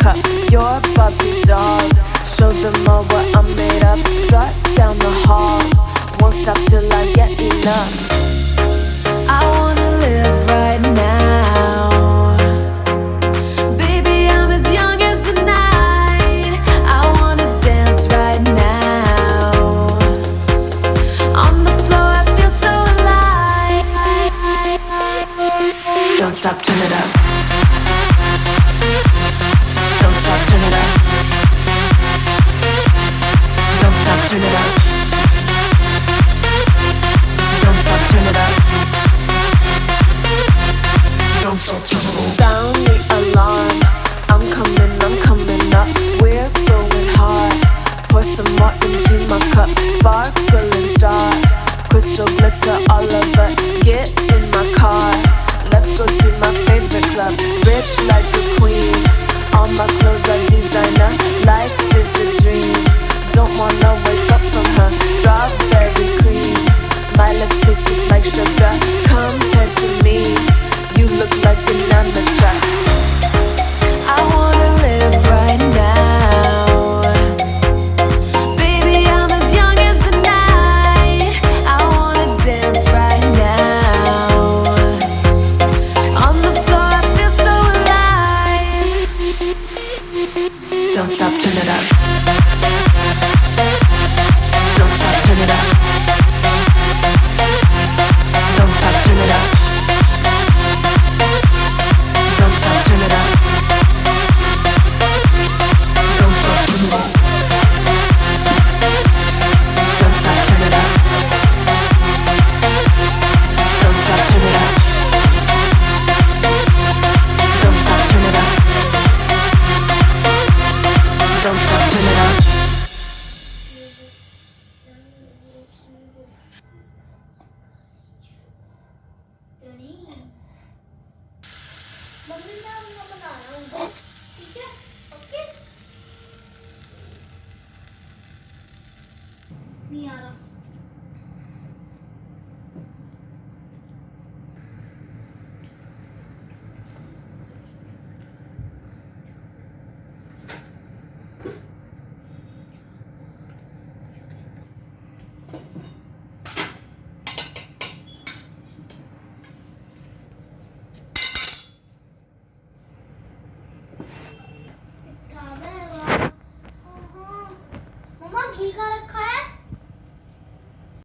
cup. You're a Barbie doll. Show them all what I'm made of. Strut down the hall. Won't stop till I get enough. I wanna live right now. Baby, I'm as young as the night. I wanna dance right now. On the floor, I feel so alive. Don't stop, turn it up. Don't stop, turn it up. Don't stop, turn it up. Don't stop, turn it up. Don't stop, turn it up. Sound the alarm. I'm coming up. We're going hard. Pour some more into my cup. Sparkling star. Crystal glitter all over. Get in my car. Let's go to my favorite club. Rich like a queen. All my clothes are designer. Life is a dream. Don't wanna wake up from her. Strawberry cream. My lips taste just like sugar. Compared to me, you look like an amateur. I wanna live right now. Baby, I'm as young as the night. I wanna dance right now. On the floor, I feel so alive. Don't stop, turn it up. Don't stop, turn it up. Don't stop, turn it up. Don't stop, turn it up. Don't stop, turn it up. Don't stop, turn it up. Don't stop, turn it up. Don't stop, turn it up. Don't stop, turn it up. Mummy मैं उनका बना रहा हूँ ठीक है okay नहीं आ रहा मम्मा घी का